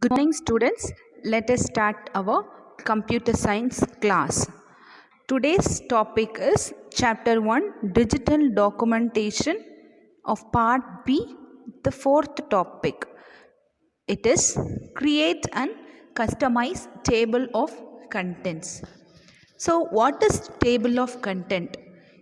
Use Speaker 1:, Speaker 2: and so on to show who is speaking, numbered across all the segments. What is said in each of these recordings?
Speaker 1: Good morning, students. Let us start our computer science class. Today's topic is chapter 1 digital documentation of part B, the fourth topic. It is create and customize table of contents. So what is table of content?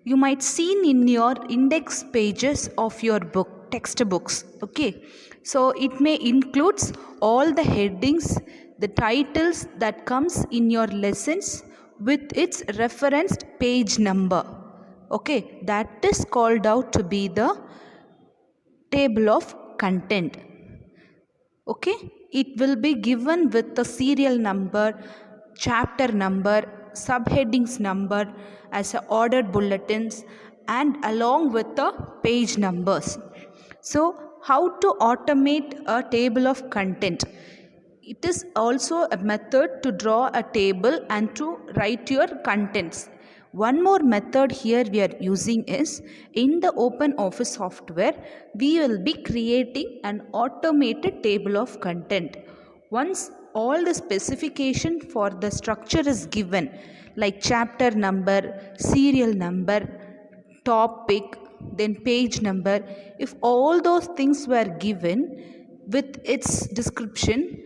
Speaker 1: You might seen in your index pages of your book textbooks. Okay, so it may includes all the headings, the titles that comes in your lessons with its referenced page number. Okay, that is called out to be the table of content. Okay, it will be given with the serial number, chapter number, subheadings number as a ordered bulletins and along with the page numbers. So how to automate a table of content? It is also a method to draw a table and to write your contents. One more method here we are using is in the OpenOffice software, we will be creating an automated table of content. Once all the specification for the structure is given, like chapter number, serial number, topic, then page number, if all those things were given with its description,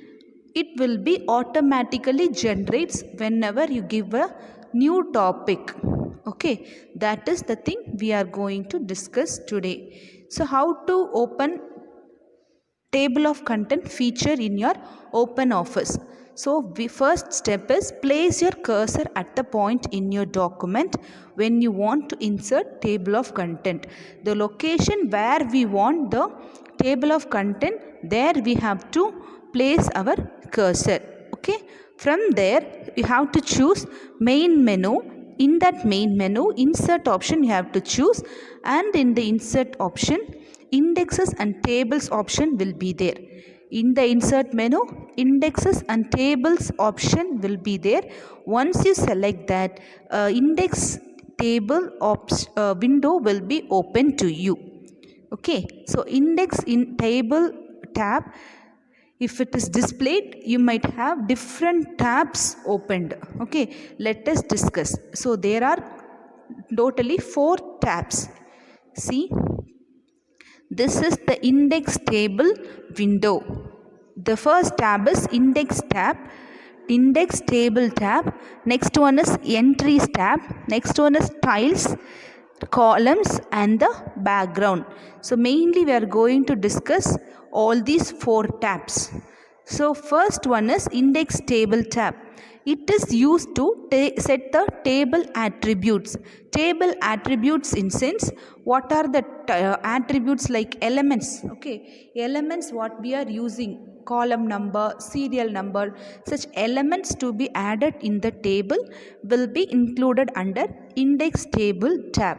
Speaker 1: it will be automatically generates whenever you give a new topic. Okay, that is the thing we are going to discuss today. So how to open table of content feature in your OpenOffice? So the first step is place your cursor at the point in your document when you want to insert table of content. The location where we want the table of content, there we have to place our cursor. Okay, from there you have to choose main menu. In that main menu, insert option you have to choose, and in the insert option, indexes and tables option will be there. In the insert menu, indexes and tables option will be there. Once you select that, index table window will be open to you. Okay, so index in table tab, if it is displayed, you might have different tabs opened. Okay, let us discuss. So there are totally 4 tabs. See, this is the index table window. The first tab is index tab, index table tab. Next one is entries tab. Next one is tiles, columns and the background. So mainly we are going to discuss all these 4 tabs. So first one is index table tab. It is used to set the table attributes. Table attributes in sense, what are the attributes like elements. Okay, elements what we are using, column number, serial number, such elements to be added in the table will be included under index table tab.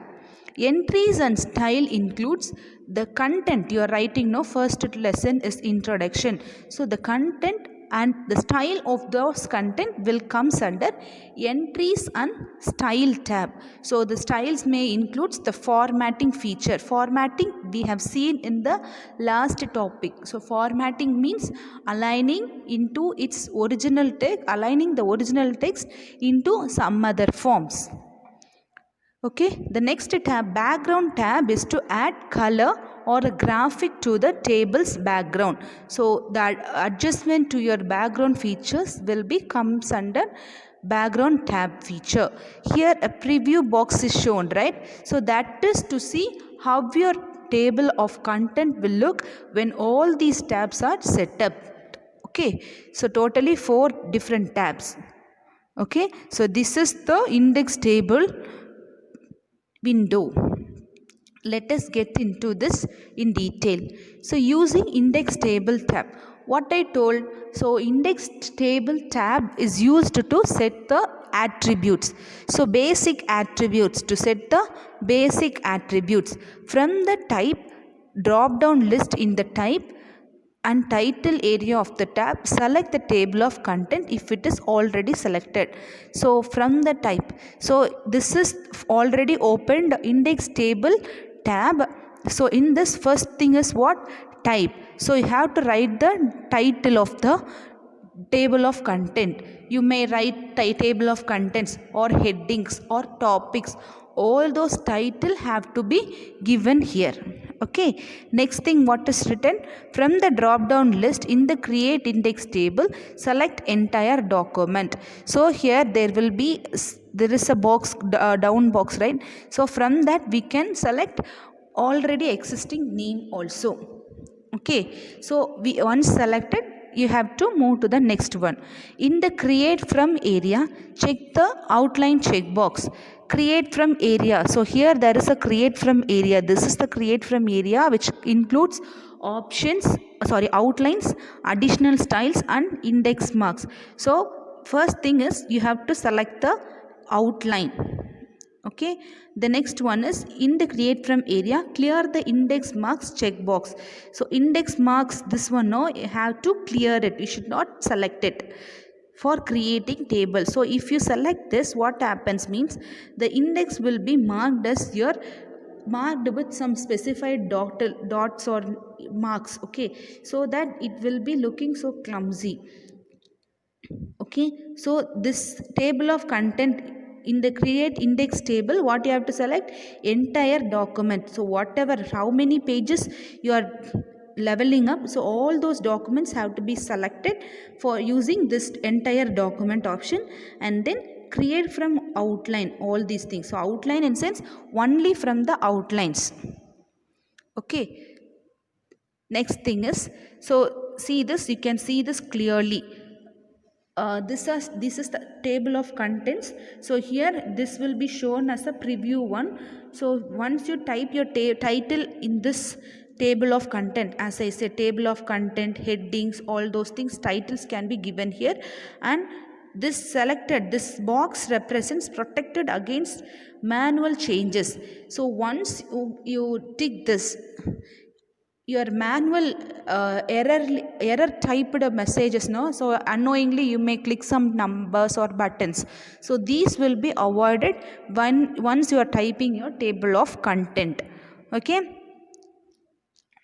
Speaker 1: Entries and style includes the content you are writing. No, first lesson is introduction. So the content and the style of those content will comes under entries and style tab. So the styles may includes the formatting feature. Formatting we have seen in the last topic. So formatting means aligning into its original text, aligning the original text into some other forms. Okay, the next tab, background tab, is to add color or a graphic to the table's background. So that adjustment to your background features will be comes under background tab feature. Here a preview box is shown, right? So that is to see how your table of content will look when all these tabs are set up. Okay, so totally 4 different tabs. Okay, so this is the index table window. Let us get into this in detail. So using index table tab, what I told, so index table tab is used to set the attributes. So basic attributes, to set the basic attributes. From the type, drop down list in the type and title area of the tab, select the table of content if it is already selected. So from the type, so this is already opened index table tab. So in this, first thing is what? type. So you have to write the title of the table of content. You may write table of contents or headings or topics. All those title have to be given here. Okay, next thing, what is written? From the drop down list in the create index table, select entire document. So here there is a box, down box, right? So from that we can select already existing name also. Okay, so we once selected, you have to move to the next one. In the create from area, check the outline checkbox. Create from area. So here there is a create from area. This is the create from area, which includes outlines, additional styles and index marks. So first thing is you have to select the outline. Okay, the next one is in the create from area, clear the index marks checkbox. So index marks, this one, no, you have to clear it, you should not select it for creating table. So if you select this, what happens means the index will be marked as your marked with some specified dots or marks. Okay, so that it will be looking so clumsy. Okay, so this table of content, in the create index table, what you have to select? Entire document. So whatever, how many pages you are leveling up, so all those documents have to be selected for using this entire document option. And then create from outline, all these things. So outline in sense only from the outlines. Okay, next thing is, so see this, you can see this clearly. This is the table of contents. So here this will be shown as a preview one. So once you type your title in this table of content, as I said, table of content, headings, all those things, titles can be given here. And this box represents protected against manual changes. So once you tick this, your manual error typed messages, no, so unknowingly you may click some numbers or buttons, so these will be avoided once you are typing your table of content. Okay,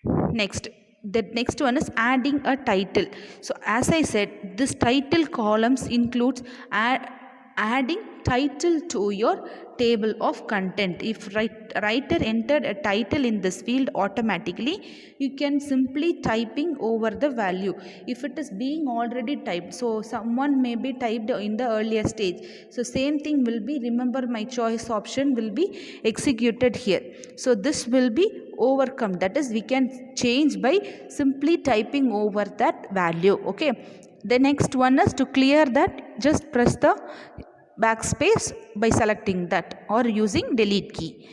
Speaker 1: the next one is adding a title. So as I said, this title columns includes adding title to your table of content. If writer entered a title in this field automatically, you can simply typing over the value. If it is being already typed, so someone may be typed in the earlier stage, so same thing will be, remember my choice option will be executed here. So this will be overcome, that is we can change by simply typing over that value. Okay, the next one is to clear that, just press the backspace by selecting that or using delete key.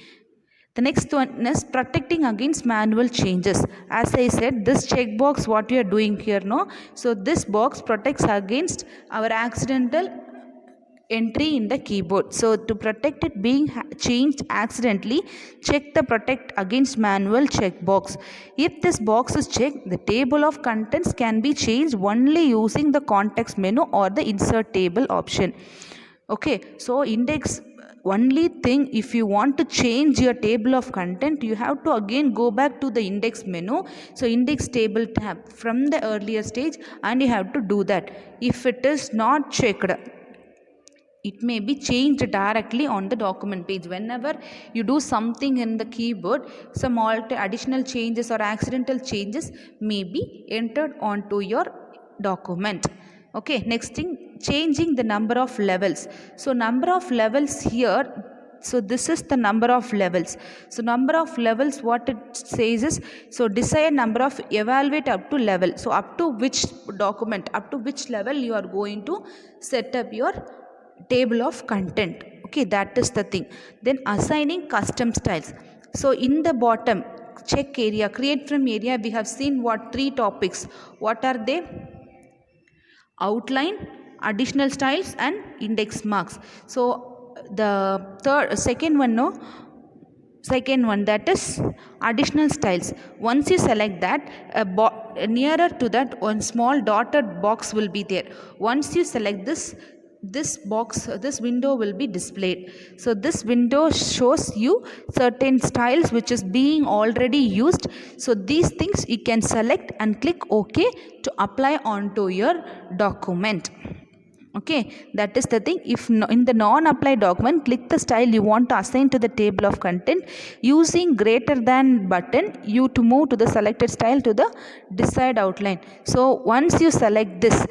Speaker 1: The next one is protecting against manual changes. As I said, this checkbox, what you are doing here, no, so this box protects against our accidental entry in the keyboard. So to protect it being changed accidentally, check the protect against manual checkbox. If this box is checked, the table of contents can be changed only using the context menu or the insert table option. Okay, so index, only thing, if you want to change your table of content, you have to again go back to the index menu, so index table tab from the earlier stage, and you have to do that. If it is not checked, it may be changed directly on the document page. Whenever you do something in the keyboard, some additional changes or accidental changes may be entered onto your document. Okay, next thing, changing the number of levels. So number of levels here, so this is the number of levels. So number of levels, what it says is, so desired number of evaluate up to level. So up to which document, up to which level you are going to set up your table of content. Okay, that is the thing. Then assigning custom styles. So in the bottom check area, create from area, we have seen what 3 topics. What are they? Outline, additional styles and index marks. So the second one, that is additional styles. Once you select that, nearer to that, one small dotted box will be there. Once you select this, this window will be displayed. So this window shows you certain styles which is being already used. So these things you can select and click OK to apply onto your document. Okay, that is the thing. If in the non-apply document, click the style you want to assign to the table of content. Using greater than button, you to move to the selected style to the desired outline. So once you select this,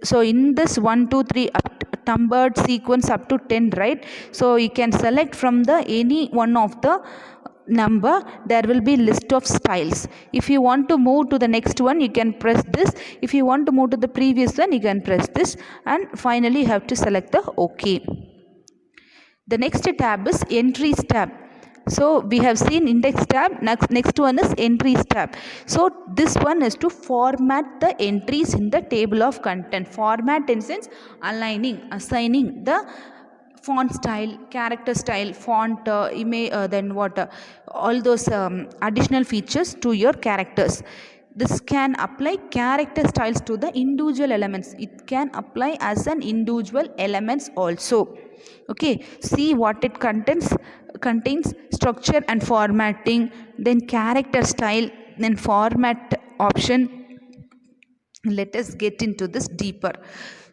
Speaker 1: so in this 1 2 3 numbered sequence up to 10, right? So you can select from the any one of the number, there will be list of styles. If you want to move to the next one, you can press this. If you want to move to the previous one, you can press this, and finally you have to select the OK. The next tab is entries tab. So we have seen index tab. Next one is entries tab. So this one is to format the entries in the table of content. Format in sense aligning, assigning the font style, character style, font, image, then what, all those additional features to your characters. This can apply character styles to the individual elements. It can apply as an individual elements also. Okay, see what it contains structure and formatting, then character style, then format option. Let us get into this deeper.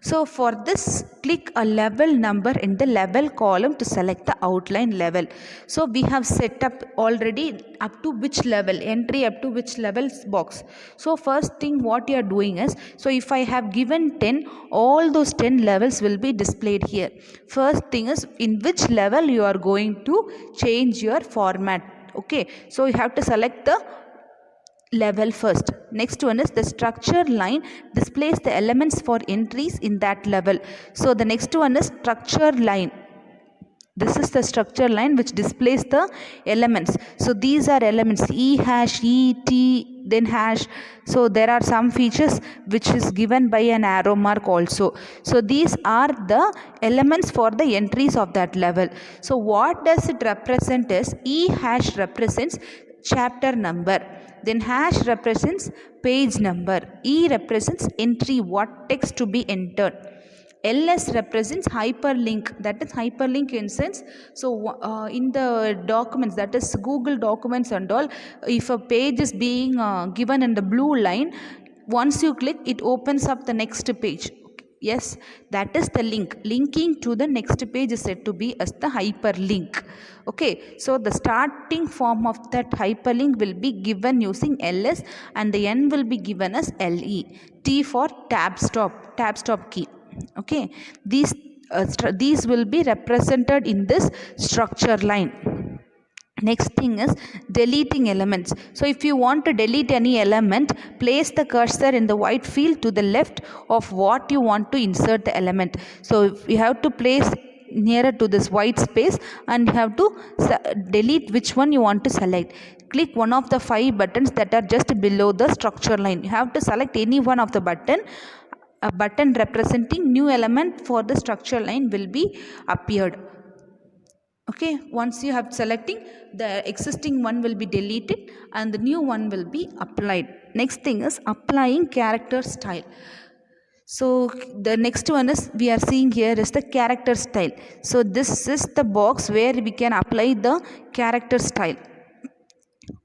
Speaker 1: So for this, click a level number in the level column to select the outline level. So we have set up already up to which level, entry up to which levels box. So first thing what you are doing is, so if I have given 10, all those 10 levels will be displayed here. First thing is, in which level you are going to change your format. Okay, so you have to select the level first. Next one is the structure line displays the elements for entries in that level. So the next one is structure line. This is the structure line which displays the elements. So these are elements E hash, E, T, then hash. So there are some features which is given by an arrow mark also. So these are the elements for the entries of that level. So what does it represent is, E hash represents chapter number, then hash represents page number, E represents entry, what text to be entered, LS represents hyperlink, that is hyperlink in sense. So in the documents, that is Google documents and all, if a page is being given in the blue line, once you click, it opens up the next page. Yes, that is the link. Linking to the next page is said to be as the hyperlink. Okay, so the starting form of that hyperlink will be given using LS, and the N will be given as LE. T for tab stop key. Okay, these will be represented in this structure line. Next thing is deleting elements. So if you want to delete any element, place the cursor in the white field to the left of what you want to insert the element. So you have to place nearer to this white space, and you have to delete which one you want to select. Click one of the 5 buttons that are just below the structure line. You have to select any one of the button. A button representing new element for the structure line will be appeared. Okay, once you have selecting, the existing one will be deleted and the new one will be applied. Next thing is applying character style. So the next one is, we are seeing here is the character style. So this is the box where we can apply the character style.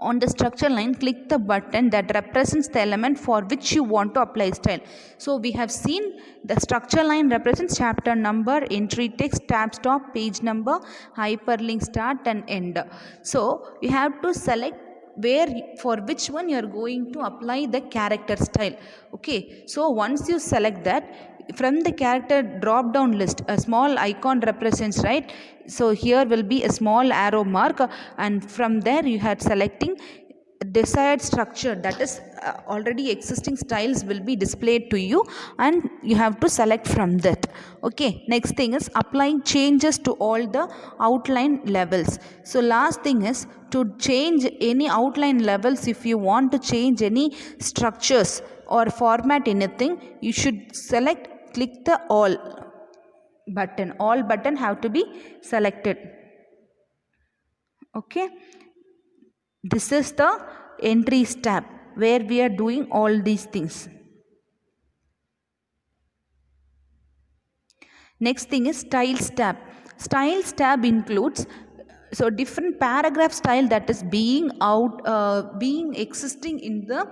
Speaker 1: On the structure line, click the button that represents the element for which you want to apply style. So we have seen the structure line represents chapter number, entry text, tab stop, page number, hyperlink start and end. So you have to select where, for which one you are going to apply the character style. Okay, so once you select that, from the character drop down list, a small icon represents, right? So here will be a small arrow mark, and from there you had selecting desired structure, that is already existing styles will be displayed to you, and you have to select from that. Okay, next thing is applying changes to all the outline levels. So last thing is to change any outline levels. If you want to change any structures or format anything, you should select, click the all button have to be selected. Okay, this is the entries tab where we are doing all these things. Next thing is styles tab. Styles tab includes so different paragraph style that is being existing in the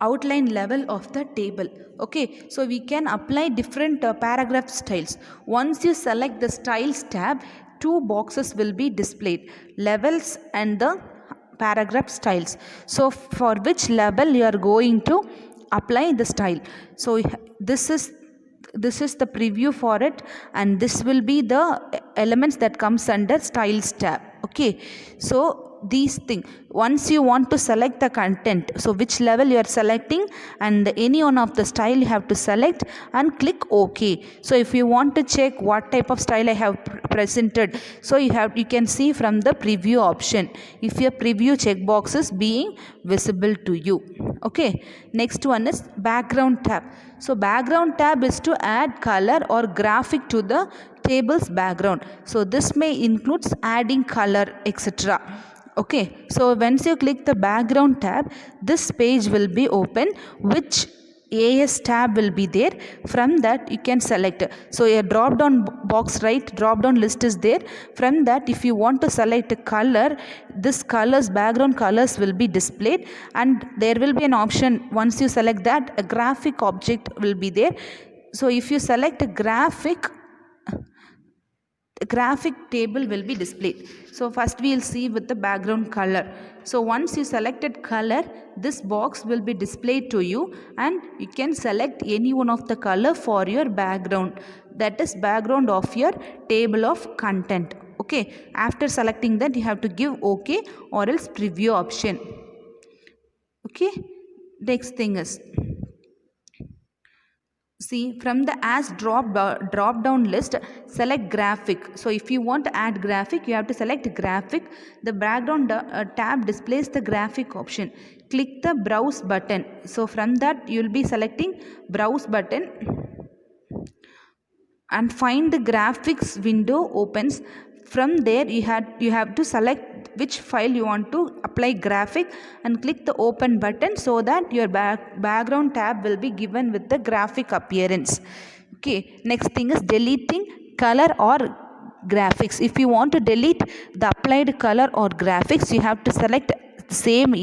Speaker 1: outline level of the table. Okay, so we can apply different paragraph styles. Once you select the styles tab, two boxes will be displayed, levels and the paragraph styles. So for which level you are going to apply the style. So this is the preview for it, and this will be the elements that comes under styles tab. Okay, so these thing, once you want to select the content, so which level you are selecting and any one of the style you have to select and click OK. So if you want to check what type of style I have presented, so you can see from the preview option if your preview checkbox is being visible to you. Okay, next one is background tab. So background tab is to add color or graphic to the table's background. So this may includes adding color, etc. Okay, so once you click the background tab, this page will be open, which AS tab will be there. From that you can select. So a drop down box, right, drop down list is there. From that, if you want to select a color, this colors, background colors will be displayed, and there will be an option. Once you select that, a graphic object will be there. So if you select a graphic table will be displayed. So first we will see with the background color. So once you selected color, this box will be displayed to you, and you can select any one of the color for your background, that is background of your table of content. Okay, after selecting that you have to give OK or else preview option. Okay, next thing is, see, from the as drop down list, select graphic. So if you want to add graphic, you have to select graphic. The background tab displays the graphic option. Click the browse button. So from that you will be selecting browse button, and find the graphics window opens. From there you have to select which file you want to apply graphic and click the open button, so that your background tab will be given with the graphic appearance. Okay, next thing is deleting color or graphics. If you want to delete the applied color or graphics, you have to select same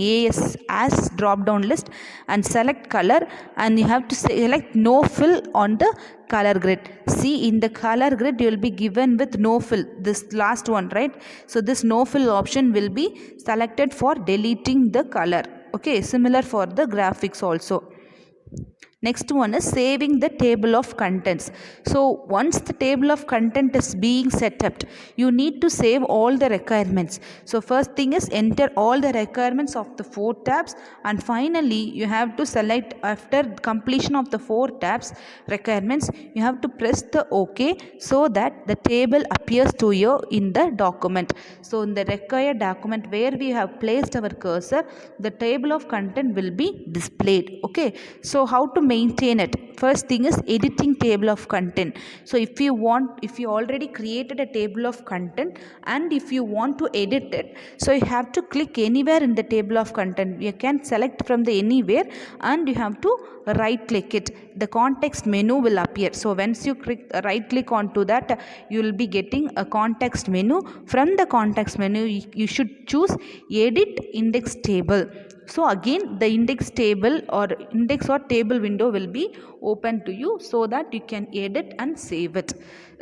Speaker 1: as drop down list and select color, and you have to select no fill on the color grid. See, in the color grid you will be given with no fill, this last one, right? So this no fill option will be selected for deleting the color. Okay, similar for the graphics also. Next one is saving the table of contents. So once the table of content is being set up, you need to save all the requirements. So first thing is enter all the requirements of the 4 tabs, and finally you have to select, after completion of the 4 tabs requirements, you have to press the OK, so that the table appears to you in the document. So in the required document where we have placed our cursor, the table of content will be displayed. Okay, so how to maintain it? First thing is editing table of content. So if you already created a table of content and if you want to edit it, so you have to click anywhere in the table of content. You can select from the anywhere, and you have to right click it. The context menu will appear. So once you right click onto that, you will be getting a context menu. From the context menu you should choose edit index table. So again the index or table window will be open to you, so that you can edit and save it.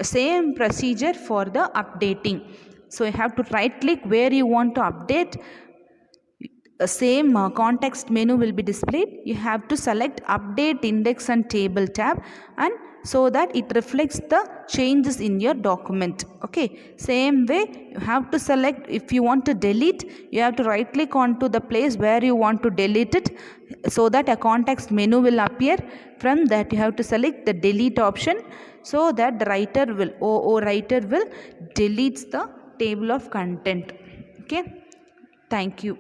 Speaker 1: Same procedure for the updating. So you have to right click where you want to update. Same context menu will be displayed. You have to select update index and table tab, and so that it reflects the changes in your document. Okay, same way you have to select, if you want to delete, you have to right click onto the place where you want to delete it, so that a context menu will appear. From that you have to select the delete option, so that the writer will delete the table of content. Okay, thank you.